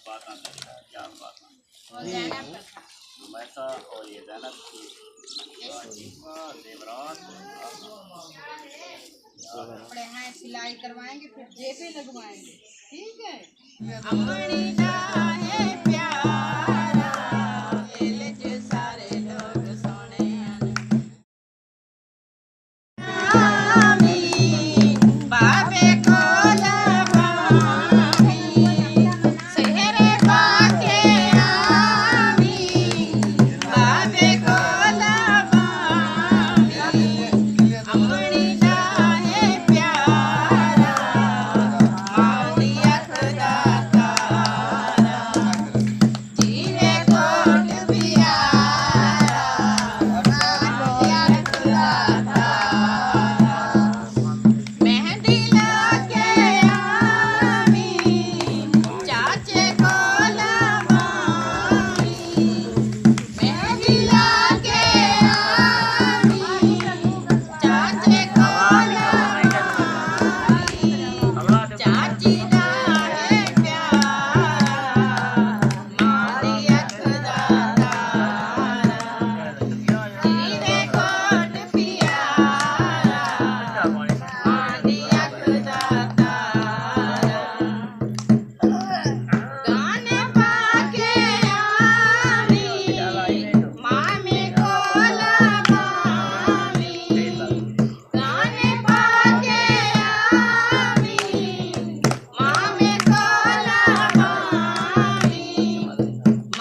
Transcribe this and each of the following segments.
बात करेगा, क्या बात और जैनब का था। मैसा और ये जैनब की जेवरात कपड़े हैं सिलाई करवाएंगे फिर जेबें लगवाएंगे। ठीक है। अमणी दा है प्यारा एले जे सारे लोग सोने आमी बाबे को लभामी सेहरे बाके आमी बाबे को लभामी अमणी दा है प्यारा माली अखदा तारा जीवे कोट प्यारा माली अखदा तारा मेहंदी लाके आमी चाचे को लभामी मेहंदी लाके आमी चाचे को लभामी चाची दा है प्यारा माली अखदा तारा जीवे कोट प्यारा माली अखदा तारा गाने पाके आमी मामी को लभामी गाने पाके आमी मामी को लभामी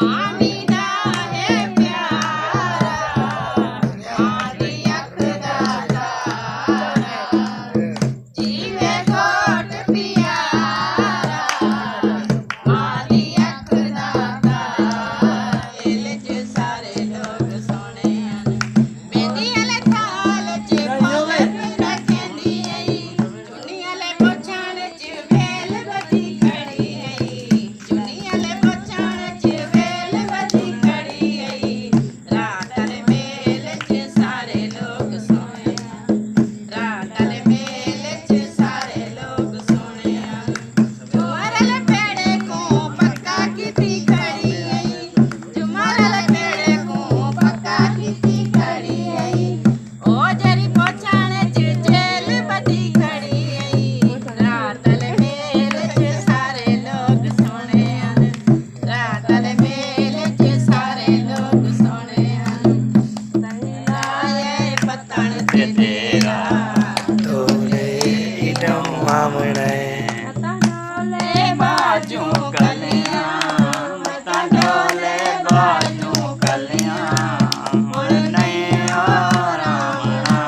मामी दा है प्यारा माली अखदा तारा जीवे कोट प्यारा माली अखदा तारा एले च सारे लोग सोने मेहंदी आले थाल च पावे रखेंदी आई चुन्नी आले पोछण च वेल बधी खड़ी आई चुन्नी आले पोछण च वेल बधी खड़ी आई रात आले मेल च सारे लोग सोने रात आले मेल च सारे लोग सोने जुमरल पेड़े को पक्का कीती खड़ी आई जुमरल पेड़े को पक्का कीती खड़ी आई ओ जरी पोछण च जेल बधी खड़ी आई रात आले मेल च सारे लोग सोने रात आले मेल च सारे लोग सोने लाए पतण ते तेरा तोले इदम मामणे डोले बाजू कलियां मता डोले बाजू कलियां मुड़ नहीं आरामना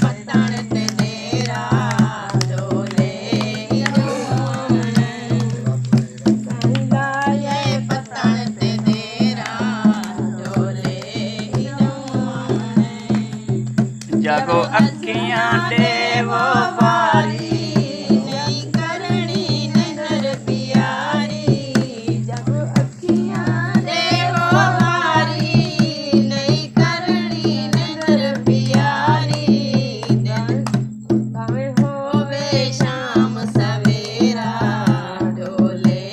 पतण ते तेरा डोले लाए पतण ते तेरा डोले जागो अखियां देवो बारी नहीं करनी नजर प्यारी जब अखियां देवो बारी नहीं करनी नजर प्यारी भावे होवे शाम सवेरा डोले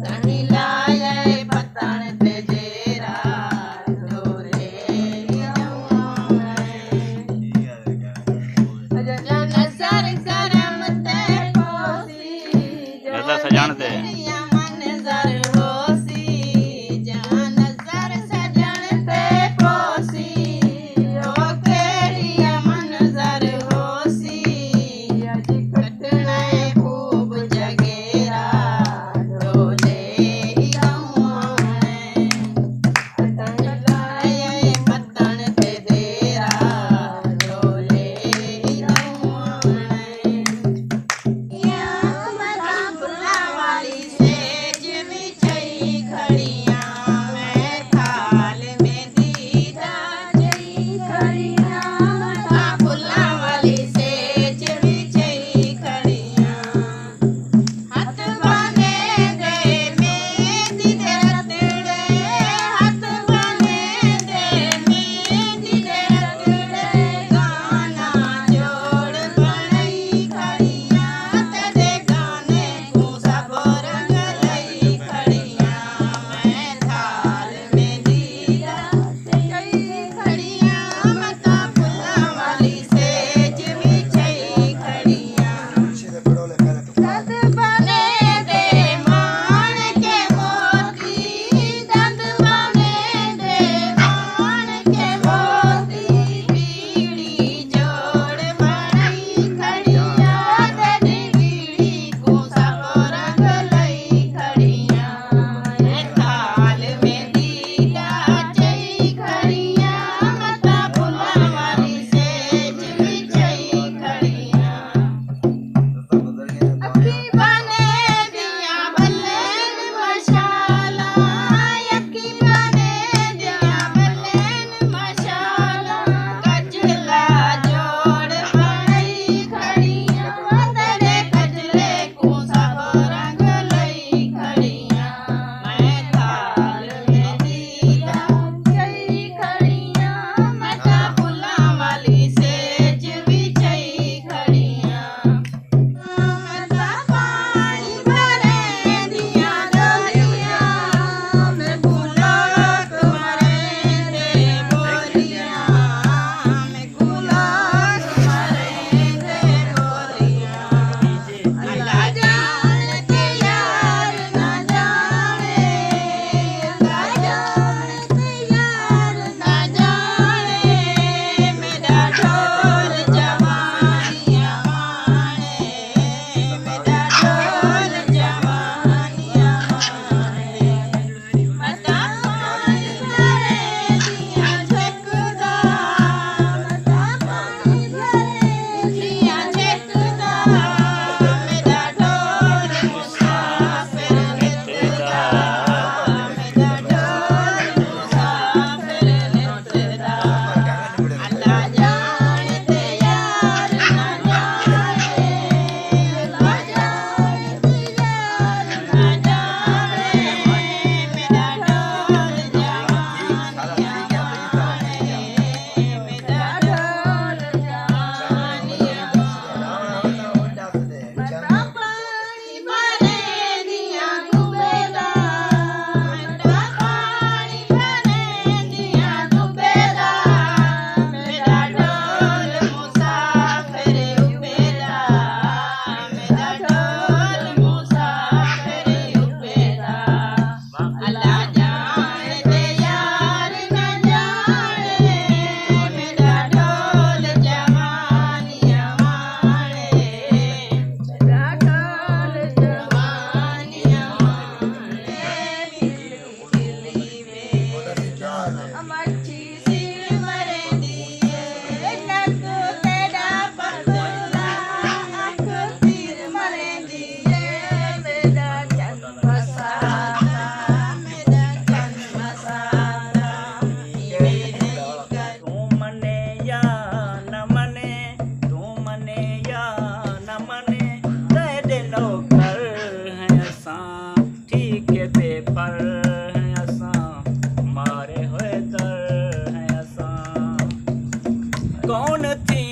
तनी लाए पतण ते जेरा डोले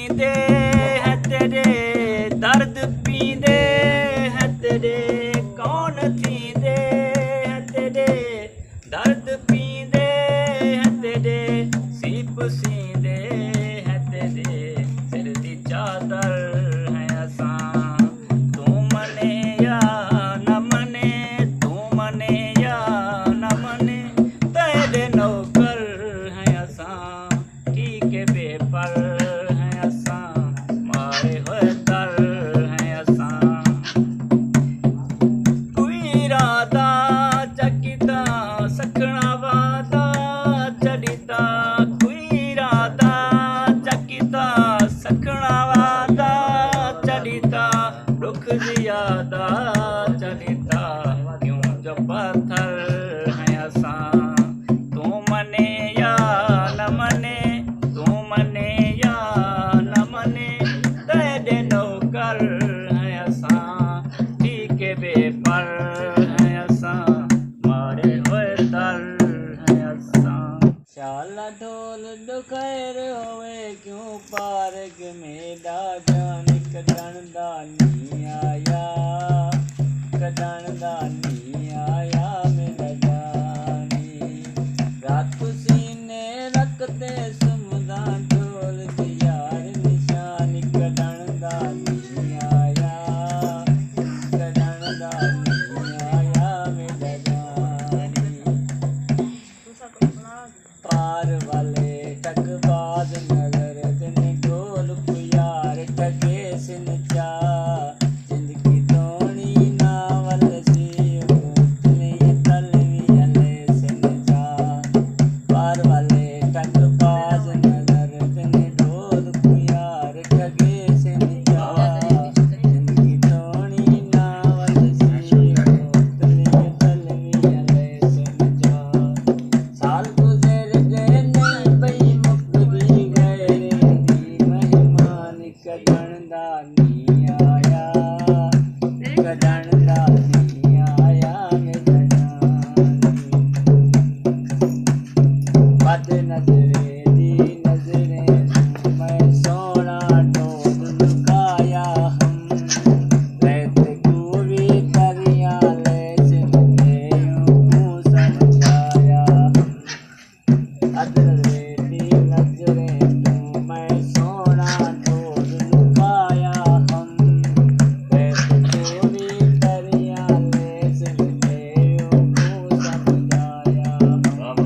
थींदे हैं तेरे दर्द पींदे हैं तेरे कौन थींदे हैं तेरे दर्द पींदे हैं तेरे सीप सींदे हैं तेरे सिर दी चादर है असां तू मने या न मने तू मने या न मने तेरे नौकर है असां ठीक है बेपर है असां मारे होए दर है असां कोई इरादा चकिता सखना वादा चढ़िता कोई इरादा चकिता सखना वादा चढ़िता रुख जियादा चढ़िता क्यों जो पत्थर है असां तू मने या न मने तू मने या न मने तेरे नौकर है असां ठीक है बेपर है असां मारे होए दर है असां शाला ढोल दुखैर होवे क्यों पारग मेरा जान कढण दा नी आया कढण दा नी आया मेरा जानी रात सीने रखते सुमदा ढोल दी यार निशान कढण दा नी आया कढण दा नी आया मेरा जानी पार वाले टकबाज नगर दिन ढोल पुयार टके सिन चा जिंदगी तोणी नावल सी उतने तलवी अले सिन चा पार वाले टकबाज नगर दिन ढोल पुयार टके सिन चा जिंदगी तोणी नावल सी उतने तलवी अले सिन चा साल गुजर गए नहीं बई मुकदी गए दी मेहमान कढण दा नी आया कढण दा नी आया मेरा जानी बद नजरे दी नजरे मैं सोना ढोल लुकाया हम रहते कूवी दरिया ले जिंदे यूं समझाया हम अदरे दी नजरे तू मैं सोना ढोल लुकाया हम रहते कूवी दरिया ले जिंदे यूं समझाया हम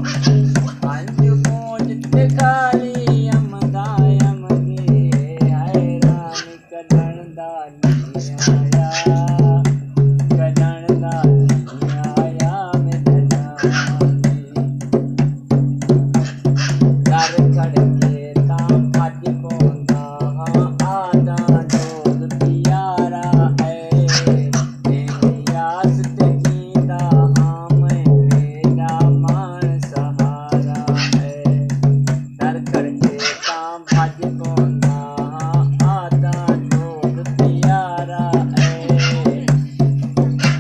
पंज पूंज ते खाली यमदायम दे हैरान कढण दा नी आया कढण दा नी आया मेरा जानी दर खड़के तां भज पौंदा हां आदा ढोल प्यारा है तेरी आस ते जींदा हां मैं तेरा मान सहारा है दर खड़के तां भज पौंदा हां आदा ढोल प्यारा है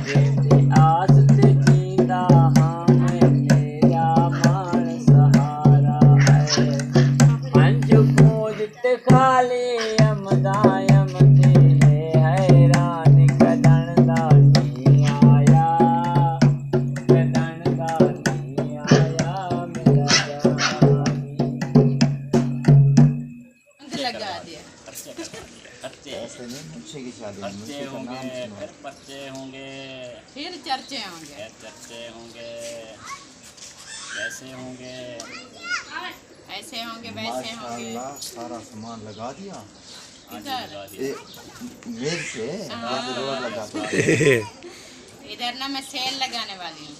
तेरी आस ते जींदा हां मैं तेरा मान सहारा है पंज पूंज ते खाली यमदायम दे हैरान कढण दा नी आया कढण दा नी आया मेरा जानी लगा दिया खर्चे ऐसे नहीं मुझसे की शादी है, खर्चे मुझसे का नाम होंगे सुनो। फिर पर्चे होंगे फिर चर्चे होंगे फिर चर्चे होंगे कैसे होंगे ऐसे होंगे वैसे होंगे माशाल्लाह सारा सामान लगा दिया आज किधर? लगा ए, दिया मेज पे आज रोज लगाता है। इधर ना मैं सेल लगाने वाली हूँ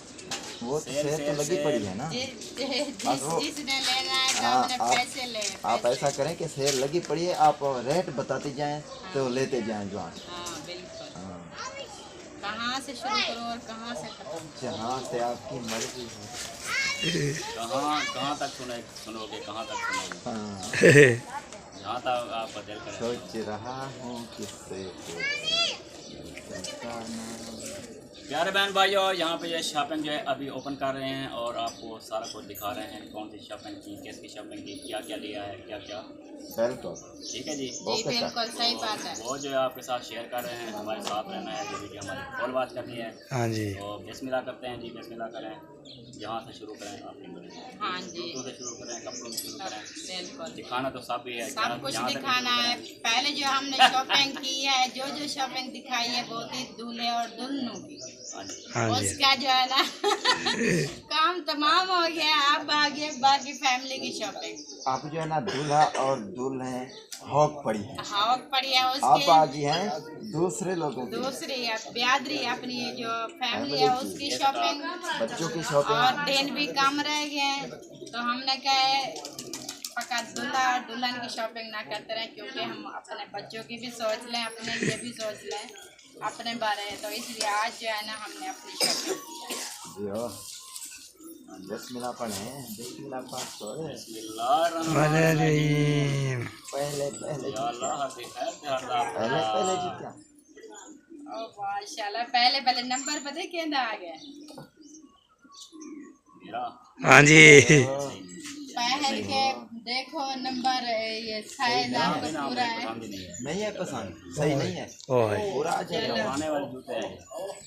वो तो सेल, सेल तो सेल, लगी सेल। पड़ी है ना जिसने लेना है तो हाँ, अपने पैसे ले आप ऐसा करें कि सेल लगी पड़ी है, आप रेट बताते जाएं तो लेते जाएं जो हाँ बिल्कुल हाँ कहाँ से शुरू करो और कहाँ से खत्म जहाँ से आपकी मर्जी हो। कहाँ तक सुनोगे कहाँ तक सुनोगे हाँ जहाँ तक आप बदल करें सोच रहा हूँ किससे पूछूं, कैसा नाम प्यारे बहन भाइयों, यहाँ पे ये शॉपिंग जो है अभी ओपन कर रहे हैं और आपको सारा कुछ दिखा रहे हैं, कौन सी शॉपिंग की, किसकी शॉपिंग की, क्या क्या लिया है, क्या क्या। बिल्कुल ठीक है जी। जी बिल्कुल सही बात है। वो जो है आपके साथ शेयर कर रहे हैं, हमारे साथ रहना है, जो वीडियो हमारी फुल बात करनी है। हाँ जी। तो बिस्मिल्लाह करते हैं जी, बिस्मिल्लाह करें। यहाँ से शुरू करें, आपकी हाँ जी जूतों से शुरू करें, कपड़ों से शुरू करें। बिल्कुल दिखाना तो सब ही है, सब कुछ जहाँ तक दिखाना शुरू है। करें। पहले जो हमने शॉपिंग की है, जो शॉपिंग दिखाई है वो थी दूल्हे और दुल्हनों की। हाँ जी। हाँ जी। उसका जो है ना काम तमाम हो गया, अब आगे बाकी फैमिली की शॉपिंग। आप जो है ना दूल्हा और दुल्हन हॉक पड़ी है, हवा पड़ी है आप उसके आगे हैं दूसरे लोगों की, दूसरी ब्यादरी अपनी जो फैमिली है उसकी शॉपिंग, बच्चों की शॉपिंग। और दिन भी कम रह गए हैं, तो हमने कहा है पक्का दूल्हा और दुल्हन की शॉपिंग ना करते रहें, क्योंकि हम अपने बच्चों की भी सोच लें, अपने लिए भी सोच लें, अपने बारे में। तो इसलिए आज जो है ना हमने अपनी शॉपिंग की है। बिस्मिल्लाह पढ़े, बिस्मिल्लाह पाठ छोड़े। बिस्मिल्लाहिर्रहमानिर्रहीम। पहले पहले या अल्लाह, पहले पहले जी क्या ओ माशाल्लाह, पहले पहले नंबर पता है क्या आ गया मेरा हाँ जी। पहल के देखो नंबर, ये साइज आपका पूरा है। पसंद ही नहीं है। नहीं है, पसंद सही नहीं है, ओह पूरा आ जाएगा। खाने वाले जूते हैं।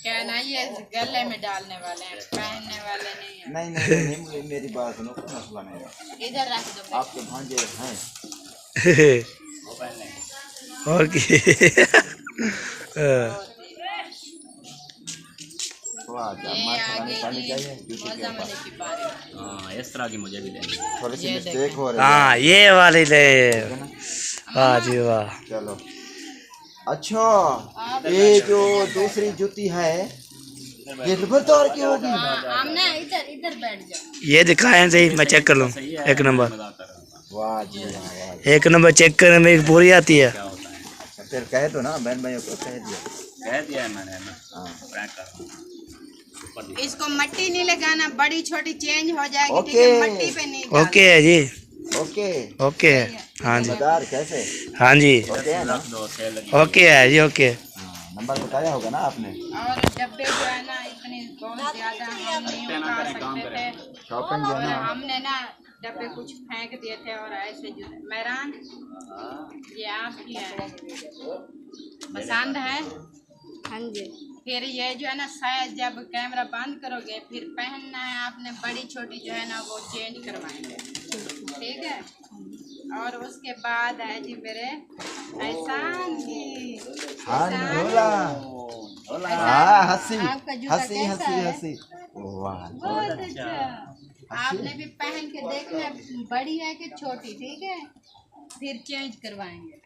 क्या ना, ये गले में डालने वाले हैं, पहनने वाले नहीं है। नहीं नहीं नहीं, नहीं, मेरी बात सुनो, कोई मसला नहीं है। इधर रख दो। आपके भांजे हैं, वो पहन लेंगे। और वाह क्या ये माशाल्लाह आगे निकालनी की चाहिए जूते के मौजा ऊपर। मजे की बारी। हाँ, इस तरह की मुझे भी लेनी है। थोड़ी सी ये मिस्टेक हो रही है, हाँ ये वाली ले। है ना? वाह जी वाह। चलो अच्छा, ये जो दूसरी जूती है ये लबरदार की होगी। हाँ, हमने इधर इधर बैठ जाओ। ये दिखाएं सही, मैं चेक कर लूँ। सही है, एक नंबर, मजाक कर रहा था। वाह जी वाह, वाह। एक नंबर चेक करने में एक पूरी आती है। क्या होता है, अच्छा फिर कहे तो ना, बहन भाइयों को कह दिया। कह दिया है मैंने ना, हाँ प्रैंक कर रहा हूँ। ऊपर दिखा। इसको मट्टी नहीं लगाना, बड़ी छोटी चेंज हो जाएगी। ओके। ठीक है, मट्टी पे नहीं डालना। ओके है जी, ओके। ओके। हाँ जी, मदार कैसे? हाँ जी, ओके है ना? रख दो, सेल लगी। ओके है जी, ओके। हाँ, नंबर बताया होगा ना आपने। और डब्बे जो है ना इतनी बहुत ज्यादा हम नहीं उठा सकते थे, शॉपिंग जो और है ना, हमने ना डब्बे कुछ फेंक दिए थे। और ऐसे जो मेहरान, ये आपकी है, पसंद है? हाँ जी। फिर ये जो है ना शायद जब कैमरा बंद करोगे फिर पहनना है आपने, बड़ी छोटी जो है ना वो चेंज करवाएंगे, ठीक है। और उसके बाद है जी मेरे एहसान की। हाँ एहसान, ढोला, हाँ हंसी आपका जूता हंसी कैसा हंसी है? हंसी, वाह बहुत अच्छा। आपने भी पहन के देखना बड़ी है कि छोटी, ठीक है, फिर चेंज करवाएंगे।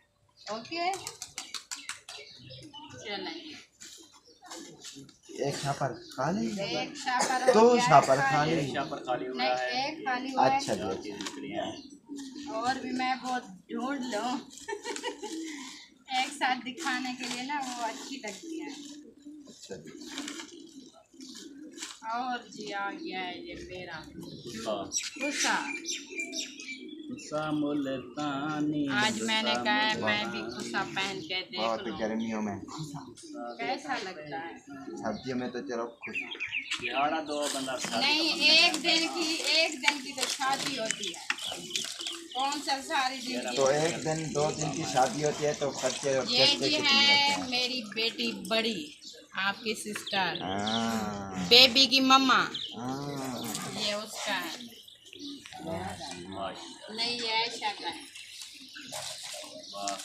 ओके चलें। एक छापर खाली, एक छापर दो हो गया है छापर खाली। खाली। यहाँ पर खाली हुआ नहीं, है। एक खाली हुआ है। अच्छा जी, दो चीज़ निकली हैं। और भी मैं बहुत ढूंढ लूं एक साथ दिखाने के लिए ना, वो अच्छी लगती है। अच्छा जी। और जी आ गया है ये मेरा गुस्सा गुस्सा। गुस्सा मुल्तानी। आज मैंने कहा है मैं भी गुस्सा पहन के देख बहुत लूं गर्मियों में, कैसा लगता है। सब्जियों में तो चलो खुश। यारा दो बंदा शादी नहीं, एक दिन की तो शादी होती है, कौन सा सारी दिन की। तो एक दिन दो दिन की शादी होती है तो खर्चे और ये खर्चे जी कितने है लगते मेरी बेटी बड़ी, आपकी सिस्टर, हैं? हाँ, बेबी की मम्मा, हाँ। ये उसका है। माशाल्लाह। नहीं, ये ऐशा का है। वाह,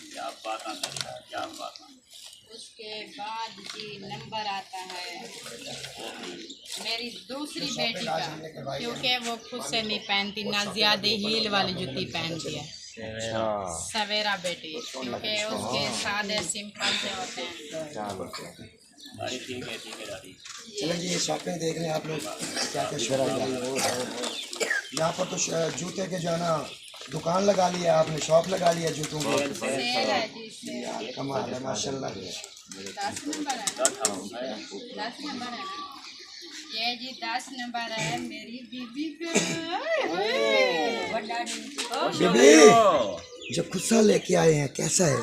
क्या बात है, क्या बात है। उसके बाद जी नंबर आता है मेरी दूसरी बेटी का, क्योंकि वो खुद से नहीं पहनती, ना ज्यादा हील वाली जूती पहनती है। अच्छा सवेरा बेटी, क्योंकि उसके सादे सिंपल से होते हैं। चलो दादी ठीक है दादी। चलें जी, ये शॉपिंग देख रहे हैं आप लोग क्या क्या शॉपिंग। यहाँ पर तो जूते के जो है ना दुकान लगा लिया आपने, शॉप लगा लिया जूतों की। सेल है जी, सेल। कमाल है माशाल्लाह। 10 नंबर है, 10 नंबर है ना ये जी, 10 नंबर है मेरी बीबी का। जो गुस्सा लेके आए हैं कैसा है?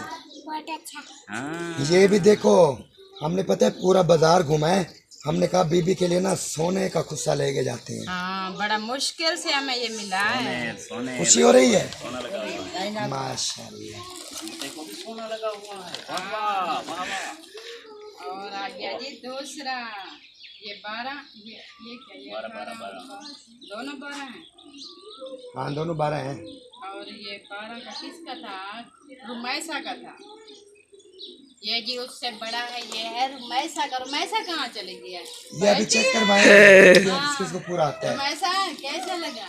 बहुत अच्छा। हाँ। ये भी देखो, हमने पता है पूरा बाजार घुमा है। हमने कहा बीबी के लिए ना सोने का खुस्सा लेके जाते हैं। हाँ, बड़ा मुश्किल से हमें ये मिला है। सोने खुशी हो रही है सोना लगा हुआ है। माशाल्लाह। देखो भी सोना लगा हुआ है। वाह वाह वाह। और आ गया जी दूसरा, ये 12, ये क्या, ये 18, दोनों 12 हैं। हाँ दोनों 12 हैं। और ये 12 का किसका था? रुमैसा का था। ये जी उससे बड़ा है, ये है रुमैसा का। रुमैसा कहाँ चली गई है? ये अभी चेक करवाएंगे किसको पूरा आता है। रुमैसा कैसा लगा?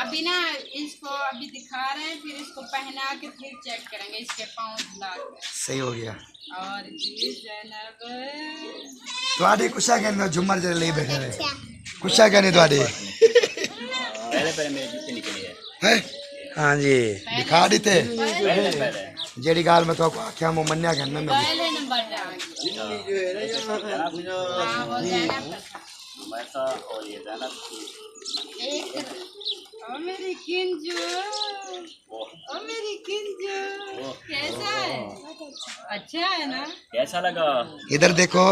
अभी ना इसको अभी दिखा रहे हैं, फिर इसको पहना के फिर चेक करेंगे इसके पाँव ला के। सही हो गया। और जी ज़ैनब ਤੁਹਾਡੀ ਕੁਛਾ ਕਹਿੰਦੇ झुमर जरे ले बैठे रहे कुछा कहने ਤੁਹਾਡੀ पहले पहले मेरे जूते निकले हैं। है हाँ जी दिखा देते पहले पहले जेड़ी गाल में तो आख्या मो मन्या कहना मैं पहले नंबर हाँ, वो ज़ैनब का था। वैसा और ये ज़ैनब की एक ओ मेरी किंजू, ओ मेरी किंजू, कैसा है? अच्छा है ना? कैसा लगा? इधर देखो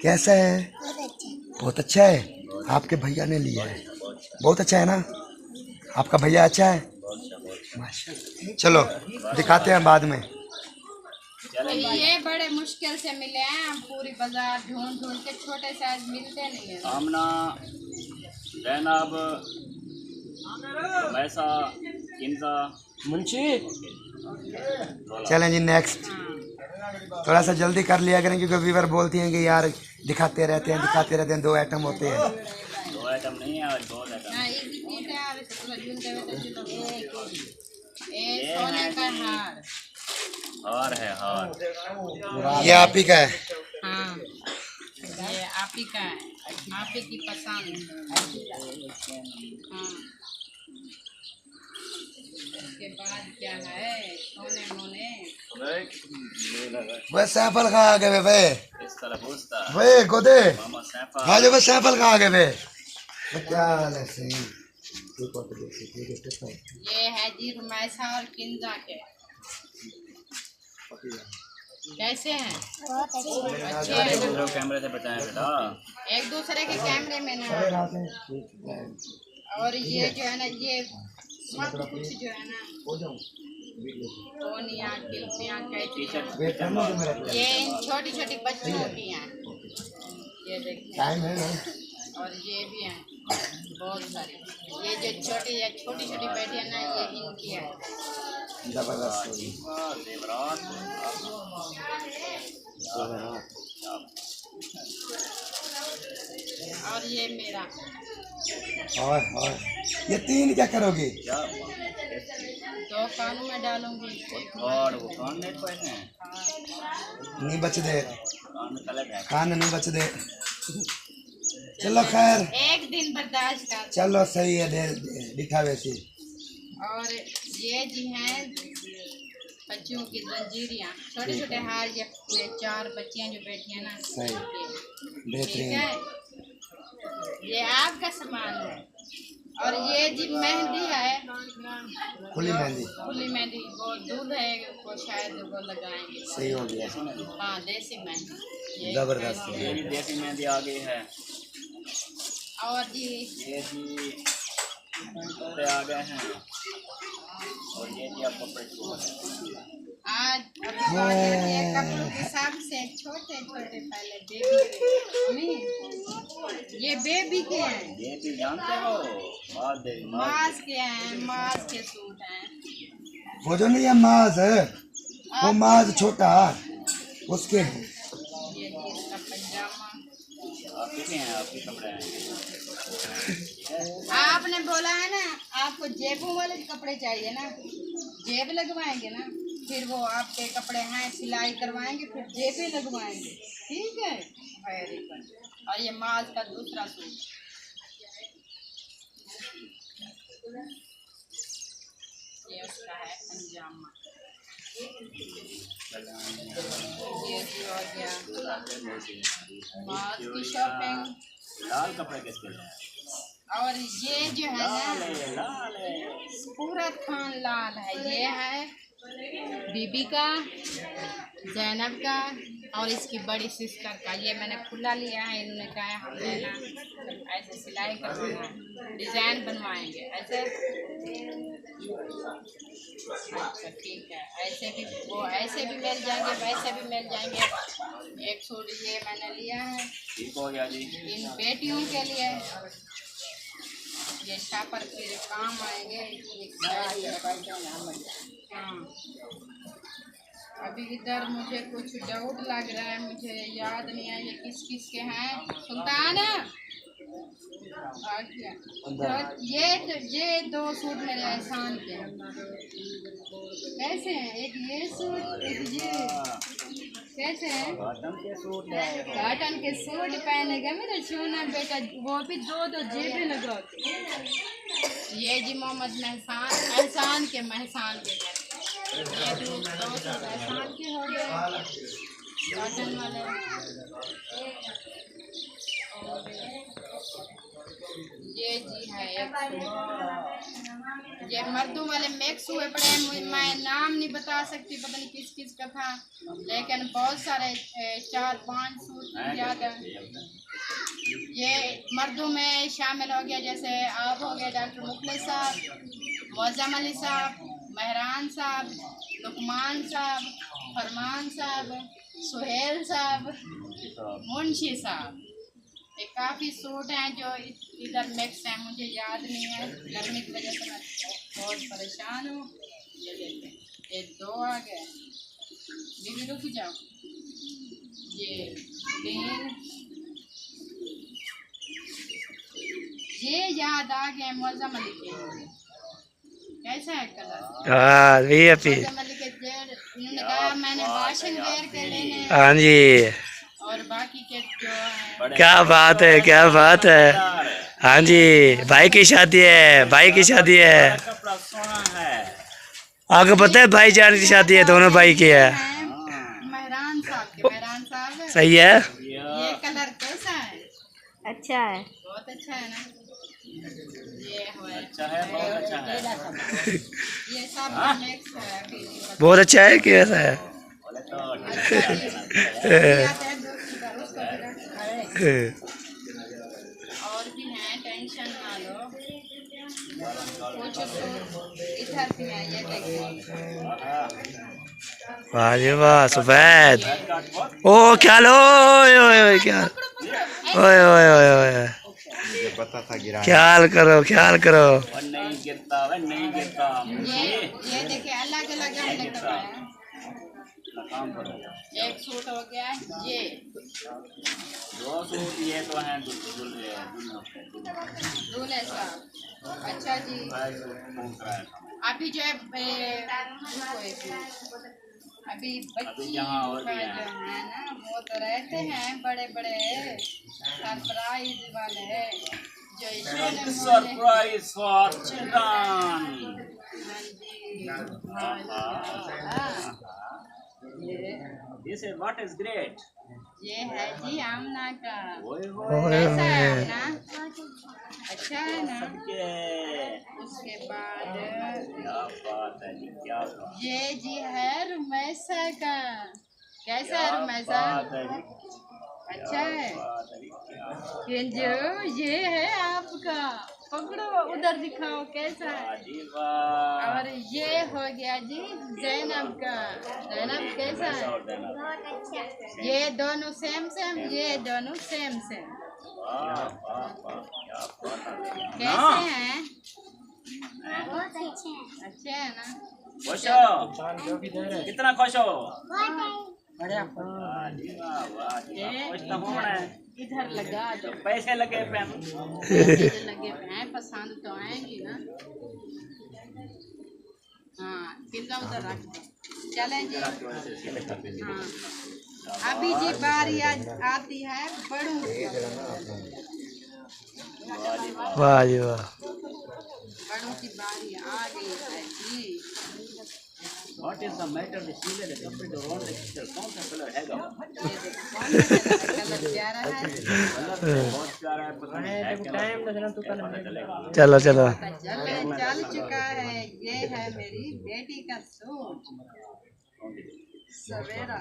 कैसा है। बहुत अच्छा है। आपके भैया ने लिया है। बहुत अच्छा है ना? आपका भैया अच्छा है माशाल्लाह। चलो दिखाते हैं बाद में। तो ये बड़े मुश्किल से मिले हैं। हम पूरी बाजार ढूंढ ढूंढ के, छोटे साइज मिलते नहीं है। आमना, ज़ैनब, वैसा, किंजा, मुंशी। चलें जी नेक्स्ट। थोड़ा सा जल्दी कर लिया करें क्योंकि व्यूअर बोलती हैं कि यार दिखाते रहते हैं 2 आइटम होते हैं। 2 आइटम नहीं है, 2 आइटम। हाँ, ये सोने का हार। हार है हार। ये आप ही का है। हाँ, ये आप ही का है, आप ही की पसंद। हाँ, उसके बाद क्या है? सोने मोने वे सैफल खा आ गए वे इस तरह पूछता वे गोदे मामा सैफा। हाँ जो वे सैफल खा आ गए वे क्या हाल है सही। ये है जी रुमैसा और किंजा के। कैसे हैं? अच्छे हैं ना? लोग कैमरे से बताएं बेटा। एक दूसरे के कैमरे में ना। और ये जो है ना, ये सब कुछ जो है ना, फोनिया टिल्पियाँ कैचियाँ, ये इन छोटी छोटी बच्चियों की हैं। ये देखिए, टाइम है ना। और ये भी हैं बहुत सारी। ये जो छोटी छोटी बेटी है ना, ये इनकी है। जबरदस्त। जेवरात। और ये मेरा। और ये 3 क्या करोगे? क्या 2 कानों में डालूंगी। और वो कान में पैसे हैं? नहीं बच दे कान में तलब है। कान नहीं बच दे। चलो खैर एक दिन बर्दाश्त कर। चलो सही है दिखा वैसी। और ये जी हैं बच्चियों की जंजीरियाँ, छोटे छोटे हार। ये 4 बच्चियाँ जो बैठी हैं ना, सही ठीक बेहतरीन। है, ये आपका सामान है। और ये जी मेहंदी है, खुली मेहंदी। खुली मेहंदी। वो दूल्हे को शायद वो लगाएंगे। सही हो गया। हाँ, देसी मेहंदी। ये जबरदस्त। ये भी देसी मेहंदी आ गई है। और जी ये भी कपड़े आ गए हैं। और ये भी आपको आज कपड़ों के सबसे छोटे छोटे पहले बेबी के। ये बेबी के हैं। ये भी जानते हो? मास के हैं, मास के सूट हैं। वो जो नहीं है माज है, वो माज छोटा उसके हैं। ये जी इसका पजामा। आपके हैं, आपके कपड़े हैं। आपने बोला है ना, आपको जेबों वाले कपड़े चाहिए ना, जेब लगवाएंगे ना, फिर वो आपके कपड़े हैं सिलाई करवाएंगे, फिर जेबें लगवाएंगे। ठीक है, वेरी गुड। और ये माज का दूसरा सूट। ये उसका है पंजामा। ये भी हो गया माज की शॉपिंग। लाल कपड़े किसके हैं? और ये जो है ना, लाल है। पूरा थान लाल है। ये है बीबी का, ज़ैनब का और इसकी बड़ी सिस्टर का ये मैंने खुला लिया है, इन्होंने कहा है हम लेना, ऐसे सिलाई करवाना, डिजाइन बनवाएंगे ऐसे। अच्छा ठीक है, ऐसे भी वो ऐसे भी मिल जाएंगे, वैसे भी मिल जाएंगे। एक सूट ये मैंने लिया है, ठीक हो गया जी। इन बेटियों के लिए ये शापर के काम आएंगे। हाँ, अभी इधर मुझे कुछ डाउट लग रहा है, मुझे याद नहीं है ये किस किस के हैं। सुल्तान तो ये दो सूट मेरे एहसान के कैसे हैं? एक ये सूट, एक ये कैसे हैं? कॉटन के सूट है। कॉटन के सूट पहनेगा मेरा सोना बेटा, वो भी दो जेबें लगा के। ये जी मोहम्मद एहसान के ये दो सूट एहसान के हो गए कॉटन वाले। और ये जी है एक सूट, ये मर्दों वाले मिक्स हुए पड़े हैं, मैं नाम नहीं बता सकती, पता नहीं किस किस का था, लेकिन बहुत सारे 4-5 सूट याद है। ये मर्दों में शामिल हो गया, जैसे आप हो गए डॉक्टर मुखलिस साहब, मौज़म अली साहब, महरान साहब, लुकमान साहब, फरमान साहब, सुहेल साहब, मुंशी साहब। ये काफ़ी सूट हैं जो इधर मिक्स हैं, मुझे याद नहीं है, गर्मी की वजह से मैं बहुत परेशान हूँ। ये देखते, ये दो आ गए, बीवी रुक जाओ, ये 3, ये याद आ गए मौज़म अली के। कैसा है कलर? हाँ वीआईपी। मौज़म अली के इन्होंने कहा मैंने वाशिंग वेयर के लेने, हाँ जी, और बाकी के जो है। क्या बात है, क्या बात है। हाँ जी, भाई की शादी है, भाई की शादी है। कपड़ा सोना है। आपको पता है भाई जान की शादी है, दोनों भाई की है। महरान साहब के, महरान साहब सही है। ये कलर कैसा है? अच्छा है, बहुत अच्छा है ना। ये अच्छा है, बहुत अच्छा है। ये सब मिक्स है अभी। बहुत अच्छा है, कैसा है? बोले तो और भी हैं, टेंशन ना लो, कुछ इधर भी है, ये देखिए। वाह जी वाह, सफेद। ओ क्या लो, ओए क्या, ओए ओए ओए ओए, पता था गिरा। ख्याल करो, ख्याल करो। वह नहीं गिरता, वह नहीं गिरता। ये देखिए अलग अलग हमने करवाया। काम करो। एक सूट हो गया, ये 2 सूट ये तो हैं दूल्हे साहब। अच्छा जी, अभी जो है अभी बच्ची यहाँ और का भी जो है ना, वो तो रहते हैं बड़े बड़े सरप्राइज वाले जो ईश्वर ने मुझे। Surprise for children. This is what is great. ये है जी आमना का। ओए कैसा है आमना? अच्छा है ना। ये उसके बाद क्या बात है जी, क्या बात ये जी है रुमैसा का। कैसा है रुमैसा? है जी, अच्छा है। बात है जी, क्या बात ये जो ये है आपका, पकड़ो उधर दिखाओ कैसा है। है जी, वाह। और ये हो गया जी जैनब का। जैनब कैसा है? और देना। ये दोनों सेम सेम, ये दोनों सेम सेम। वाह वाह वाह, क्या बात है। कैसे हैं? बहुत अच्छे हैं ना। खुश हो? कितना खुश हो? वाह जी वाह, वाह जी वाह, खुश तो होना है। इधर लगा दो, पैसे लगे पेन। पैसे लगे हैं, पसंद तो आएंगी ना। हाँ, पिल्ला उधर रख दो। चलें जी। हाँ, अभी जी बारी आती है बड़ों की। वाह जी वाह। बड़ों की बारी आ गई है जी। What is the matter with Sheila? The कपड़े जो रोड देखते हैं, कौन सा कलर हैगा? ये देखो कौन सा कलर प्यारा है। कलर बहुत प्यारा है, पता नहीं है क्या। टाइम लगना तो पता चलेगा। चलो चलो। चल चुका है। ये है मेरी बेटी का सूट सवेरा।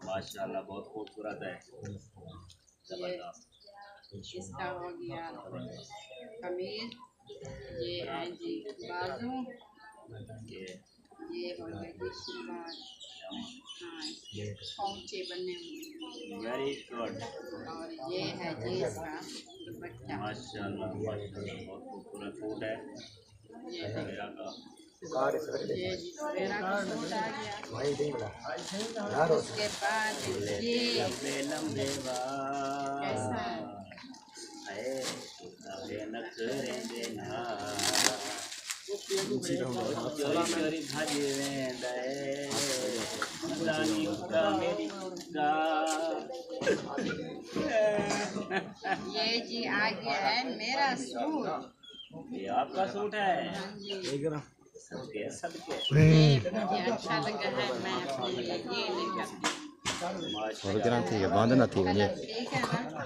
माशाल्लाह बहुत खूबसूरत है। जबरदस्त। इसका हो गया कमीज, ये है जी बाजू, ये हो गया जी सलवार। हाँ, पहुंचे बने हुए वेरी गुड। और ये है जी इसका दुपट्टा। माशाल्लाह माशाल्लाह बहुत खूबसूरत सूट है। ये मेरा का ये जी मेरा का सूट आ गया। भाई देख ला उसके बाद ये लंबे लंबे कैसा है? लंबे नखरे देना चोरी भाजी वेंदे दानी का मेरी का। ये जी आ गया है मेरा सूट। ये आपका सूट है। हाँ जी, सबके सबके ये मुझे अच्छा लगा है, मैं अपने लिए ये लेकर। माशाल्लाह। ठीक है बांधना ठीक है ये ठीक है ना?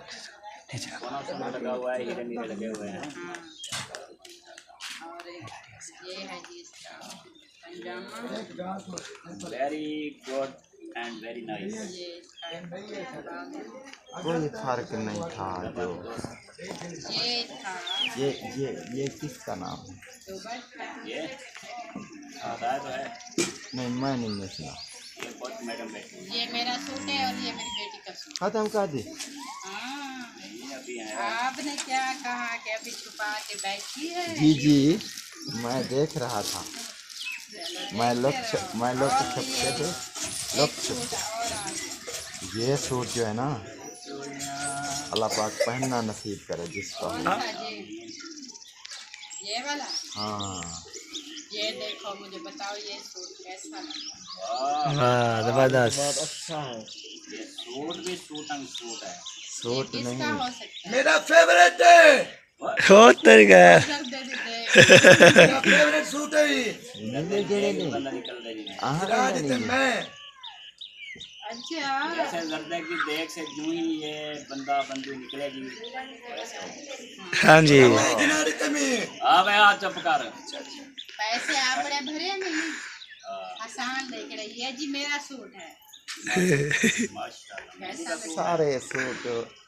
सोना सोना लगा हुआ है, हीरे हीरे लगे हुए हैं। हाँ। और ये है जी इसका पैजामा। Very good and very nice. ये इसका बाजू। कोई फर्क नहीं था जो ये था ये किसका नाम है? दुपट्टा। ये आता है तो है। नहीं मैं नहीं सुना। ये बहुत मैडम बैठी है। ये मेरा सूट है और ये मेरी बेटी का सूट। हाँ तो हम कहा दे हाँ, ये अभी है। आपने क्या कहा कि अभी छुपा के बैठी है? जी मैं देख रहा था। मैं लक्ष्य छपते थे लक्ष्य। सूट और आ गया। ये सूट जो है ना अल्लाह पाक पहनना नसीब करे जिसको। कौन सा ये वाला? हाँ ये देखो, मुझे बताओ ये सूट कैसा लगा? वाह जबरदस्त। अच्छा है। ये सूट भी सूटंग सूट है। सूट किसका नहीं हो सकता है? मेरा फेवरेट है बहुत तरीका है। कर दे दे। मेरा फेवरेट सूट है ये। नीले गेड़े नहीं बल्ला निकल रही है। सिराज थे मैं अच्छा, जैसे गर्दे की देख से यूं ही ये बंदा बंदी निकलेगी वैसे होगा। हाँ जी किनारे थे मैं आ गया चुप कर। पैसे आपने भरे नहीं? आसान देख रही है जी, मेरा सूट है। माशाल्लाह। कैसा लगा? सारे सूट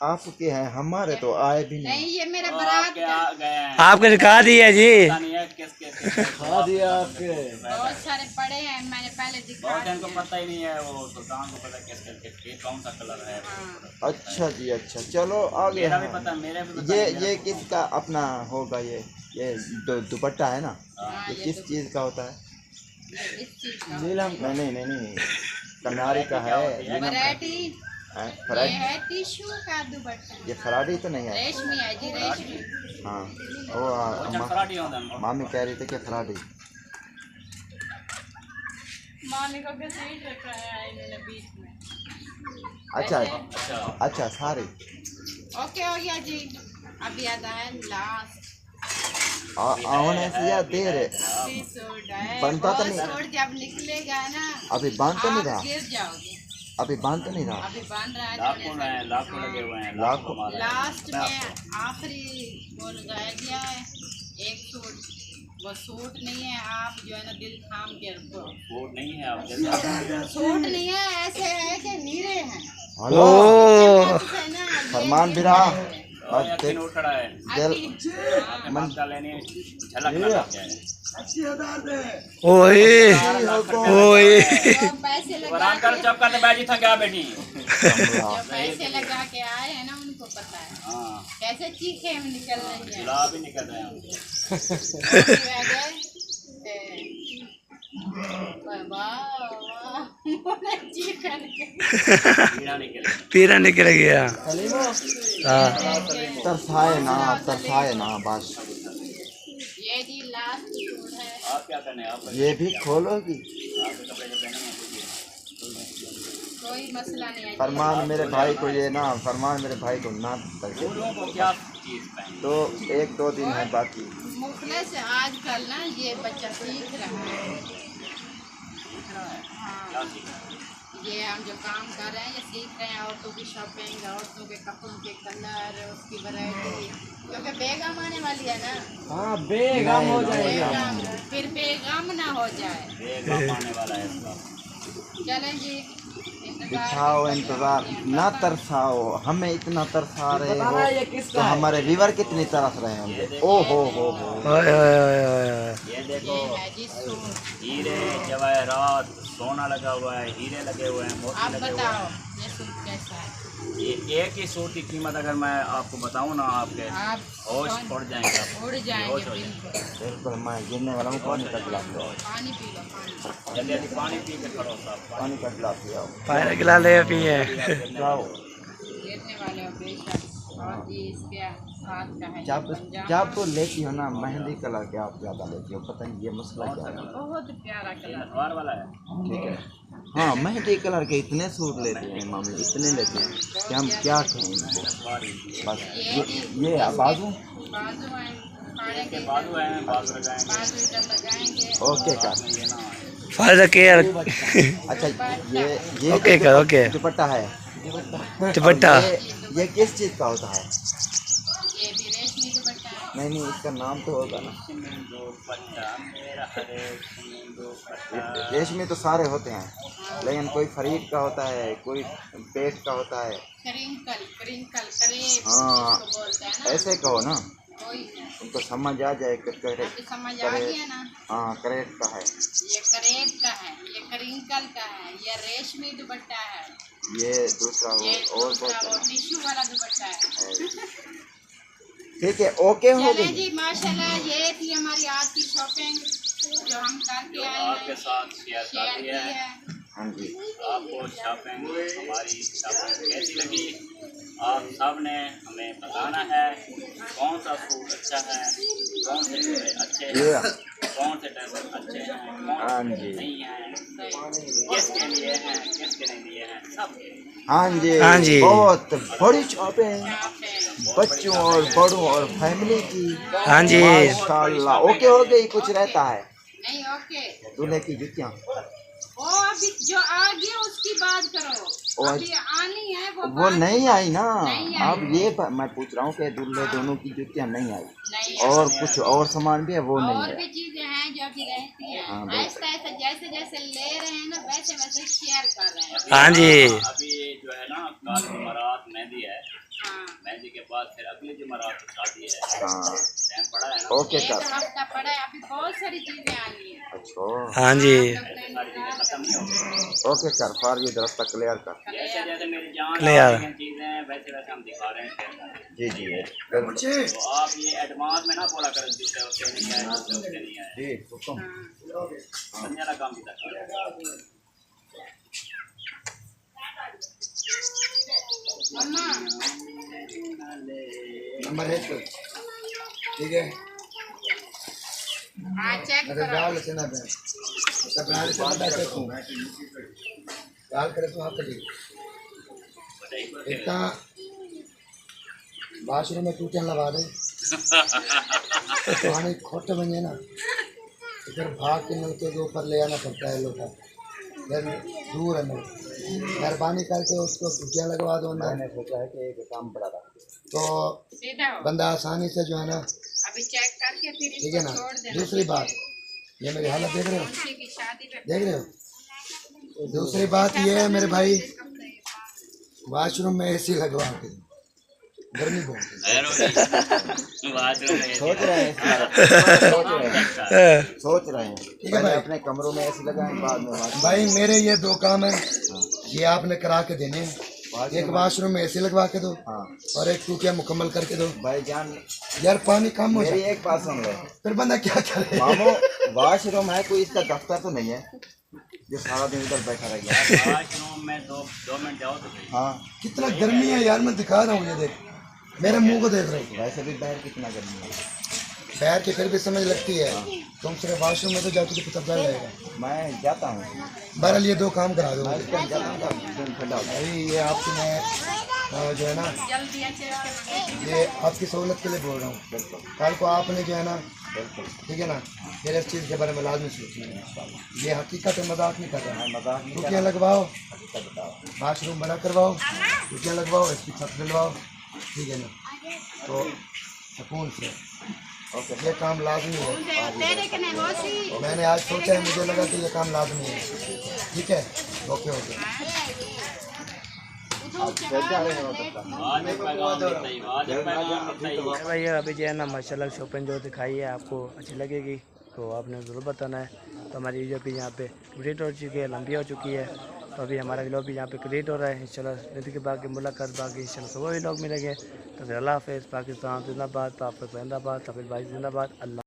आपके हैं हमारे तो आए भी नहीं। नहीं, ये मेरा बारात आपके का। आ गए हैं। आपको दिखा दिया जी। पता नहीं है किस किस खा दिया आपके। बहुत सारे पड़े हैं, मैंने पहले दिखा बहुत इनको दिया। पता ही नहीं है। वो सुल्तान को पता किस किस कौन सा कलर है। हाँ। अच्छा जी अच्छा चलो आगे मेरा भी हाँ। पता मेरे भी पता ये नहीं, मेरा ये भी किसका अपना होगा? ये दुपट्टा है ना? हाँ, ये ये किस तो- चीज़ का होता है? ये इस चीज का नहीं कनारी का है। वैरायटी। हैं? ये फराडी है टिश्यू का दुपट्टा। ये फराडी तो नहीं है। रेशमी है जी, रेशमी। हाँ वो अच्छा फराटी होता है। मामी कह रही थी कि फराडी। मामी को घसीट रखा है इन्होंने बीच में। अच्छा अच्छा अच्छा सारी ओके हो गया जी। अभी आता है लास्ट आने से या देर है अभी सूट है। बनता तो वो नहीं। सूट जब निकलेगा ना अभी बांध तो नहीं आप रहा। गिर जाओगे। अभी बांध तो नहीं रहा। अभी बांध रहा है लाखों थोड़े हैं, लाखों लगे हुए हैं, लाखों। लाखों कमा रहे हैं। लास्ट में आखिरी वो रह गया है एक सूट। वो सूट नहीं है, आप जो है ना दिल थाम के रखो। सूट नहीं है आप जैसे सूट नहीं है, ऐसे है कि नीरे हैं। हेलो है ना, ये फरमान नीरे बिरा। हैं। और यकीन उठ रहा है। दिल अभी- ममता लेने झलक लग जाए। 80,000 दे ओए ओए जो पैसे लगा आराम कर के चुप कर बैठी था क्या बेटी। जो पैसे लगा के आए हैं ना उनको पता है हाँ कैसे चीखे हम निकल रही है। जुलाब भी निकल रहे हैं। कीड़ा निकले। पीरा निकल गया। हाँ तरसाए ना बस। ये जी लास्ट सूट है। आप क्या करने आप ये भी खोलोगी? आपके कपड़े जो पहने हैं कोई मसला नहीं है। फरमान मेरे भाई को ये ना फरमान मेरे भाई को ना करके फूलों को क्या चीज़ पहनी। तो 1-2 दिन है बाकी। मुखलिस आजकल ना ये बच्चा सीख रहा है। क्या हाँ, सीखना है? ये हम जो काम कर रहे हैं ये सीख रहे हैं औरतों की शॉपिंग, औरतों के कपड़ों के कलर, उसकी वैरायटी, क्योंकि बेगम आने वाली है ना। हाँ बेगम हो जाएगा। बेगम, फिर बेगम ना हो जाए। बेगम आने वाला है इसका। चलें जी, दिखाओ इंतजार, ना तरसाओ, हमें इतना तरसा रहे हो तो हमारे व्यूअर कितनी तरस रहे होंगे। ओ हो ओए ओए ओए ओए। ये देखो ये है जी सूट। हीरे जवाहरात, सोना लगा हुआ है, हीरे लगे हुए हैं, मोती आप लगे हुए बताओ हैं। ये सूट कैसा है? ये एक ही सूट की कीमत अगर मैं आपको बताऊं ना, आपके आप होश उड़ जाएंगे आप। उड़ जाएंगे होश हो बिल्कुल। बिल्कुल, मैं गिरने वाला हूँ। पानी का गिलास दो, पानी पी लो, पानी। जल्दी जल्दी पानी पी के खड़ो साहब। पानी का गिलास पियाओ। पानी गिला ले पिए। जाओ। गिरने वाले हो बेशक। और जी इसके साथ का है जब पंजामा। जब तो लेती हो ना मेहंदी कलर के आप ज़्यादा लेती हो, पता नहीं ये मसला क्या है। बहुत प्यारा ये कलर। नटवार वाला है। ठीक है। हाँ मेहंदी कलर के इतने सूट लेते हैं मामी, इतने लेते हैं कि हम क्या कहें इनको। बस ये बाजू। बाजू है, फाड़े के के बाजू हैं, बाजू लगाएंगे। बाजू इधर लगाएंगे। ओके का। ये ना फायदा केयर। अच्छा ये ओके कर, ओके। दुपट्टा है। दुपट्टा। ये किस चीज़ का होता है? ये भी रेशमी दुपट्टा है। नहीं इसका नाम तो होगा ना। दुपट्टा मेरा दुपट्टा। रेशमी तो सारे होते हैं, लेकिन कोई फरीद का होता है, कोई पेट का होता है। क्रिंकल क्रिंकल करेब हाँ, जिसको बोलते हैं ना, ऐसे कहो ना, वही है। उनको समझ आ जाए कि आपको समझ आ गया ना? हाँ करेट का है। ये करेब का है, ये क्रिंकल का है, ये रेशमी दुपट्टा है, ये दूसरा हो ये और दूसरा वो बहुत टिश्यू वाला दुपट्टा है। ठीक है। ओके हो चले गई। जी माशाल्लाह, ये थी हमारी आज की शॉपिंग जो हम करके आए आपके हैं, साथ शेयर शेयर कर की दिया है। है। हाँ जी। आपको शॉपिंग, हमारी शॉपिंग कैसी लगी? आप सब ने हमें बताना है कौन सा सूट अच्छा है, कौन से कपड़े अच्छे हैं, कौन से ड्रेस अच्छे हैं, हाँ कौन से जी। नहीं हैं, किसके लिए हैं, किसके नहीं लिए हैं, सब के। हाँ जी। हाँ जी। बहुत बड़ी शॉपिंग, शॉपिंग बच्चों और बड़ों और फैमिली की। हाँ जी। माशाल्लाह। ओके हो गई। कुछ रहता है नहीं, ओके। दूल्हे की जुतियाँ। वो अभी जो आ गया उसकी बात करो, अभी आनी है वो वो नहीं आई ना। नहीं आई। अब ये मैं पूछ रहा हूँ कि दूल्हे दोनों की जुतियाँ नहीं आई, नहीं और कुछ और सामान भी है वो नहीं और है। भी चीजें हैं जो अभी रहती हैं। हाँ, बिल्कुल। ऐसा ऐसा जैसे जैसे ले रहे हैं ना, वैसे वैसे शेयर कर रहे हैं। हाँ जी। अभी जो है ना, कल जुमेरात मेहंदी है, हाँ, मेहंदी के बाद फिर अगली जुमेरात को शादी है। हाँ टाइम पड़ा है ना। ओके एक कर। हफ्ता पड़ा है, अभी बहुत सारी चीजें आनी है। अच्छा हाँ जी। सारी चीजें खत्म नहीं होगी। ओके कर। फार ये रास्ता क्लियर कर। जैसे जैसे मेरी जान Clear। आ रही हैं चीजें, वैसे वैसे हम दिखा रहे हैं। जी जी तो आप ये एडवांस में ना बोला करें दूसरे उसके नहीं आए, दूसरे उसके नहीं आए। जी हुकुम। समझ वाला काम भी था। मम्मा नंबर है तो ठीक है। हाँ चेक अरे करो। गाल से ना बैठ, सब गाल से ना बैठ तू, गाल करे तो हाथ लगी। इतना बाथरूम में टूटियां लगा दे तो हमें खोटे बने ना, इधर भाग के नल के ऊपर ले आना पड़ता है लोटा, इधर दूर है नल। मेहरबानी करके उसको टूटियां लगवा दो ना, मैंने सोचा है कि एक काम पड़ा था। तो सीधा हो, बंदा आसानी से जो है ना, अभी चेक करके फिर ठीक है इसको ना। छोड़ देना। दूसरी बात, ये मेरी हालत देख रहे हो, किसी की शादी पे देख रहे हो। दूसरी बात ये है मेरे भाई, वॉशरूम में एसी लगवा के, गर्मी बहुत है। सोच रहे हैं सोच रहे हैं है पहले भाई। अपने कमरों में ऐसे लगाएं, बाद में वहाँ। भाई मेरे ये दो काम हैं, ये आपने करा के देने हैं। एक वॉशरूम में एसी लगवा के दो, हाँ और एक टूटिया मुकम्मल करके दो। भाईजान, यार पानी कम हो मेरी जाए, एक बात सुन लो फिर बंदा क्या करे। मामो। वॉशरूम है, कोई इसका दफ्तर तो नहीं है जो सारा दिन उधर बैठा रह गया। वॉशरूम में दो मिनट जाओ तो सही। हाँ कितना गर्मी है यार, मैं दिखा रहा हूँ, ये देख, मेरे मुंह को देख रहे हो। वैसे भी बाहर कितना गर्मी है। पैर की फिर भी समझ लगती है, तुम सिर्फ वॉशरूम में तो जाके तो पता चल जाएगा। मैं जाता हूँ, बहरहाल ये दो काम करा दो मैं इस टाइम जाता हूँ तो दिन ठंडा होता है। भाई। ये आपकी मैं जो है ना, जल्दी अच्छे से ये आपकी सहूलत के लिए बोल रहा हूँ। कल को आपने जो है ना बिल्कुल ठीक है ना। फिर इस चीज़ के बारे में लाजमी सोचना, ये हकीकत है, मजाक नहीं कर रहा है। मजाक नहीं टूटियाँ लगवाओ, हकीकत बताओ। बाथरूम बड़ा करवाओ, टूटियाँ लगवाओ, इसकी छत दिलवाओ, ठीक है ना, तो सुकून से ओके ये काम लाजमी है। तेरे कने होशी मैंने आज सोचा है, मुझे लगा कि ये काम लाजमी है, ठीक है। Okay okay. वाजिब पैगाम देता ही, वाजिब पैगाम देता ही। अरे भाई अभी जो है ना माशाल्लाह शॉपिंग जो दिखाई है आपको अच्छी लगेगी तो आपने ज़रूर बताना है। तो हमारी वीडियो भी यहाँ पे कंप्लीट हो चुकी है, लंबी हो चुकी है, तो अभी हमारा व्लॉग भी यहाँ पे क्रिएट हो रहा है। इंशाल्लाह ज़िंदगी के बाकी मुलाकात बाकी इंशाल्लाह सुबह व्लॉग मिलेंगे। तो फिर अल्लाह हाफ़िज़। पाकिस्तान जिंदाबाद, पाक जिंदाबाद, तफिल भाई जिंदाबाद। अल्लाह।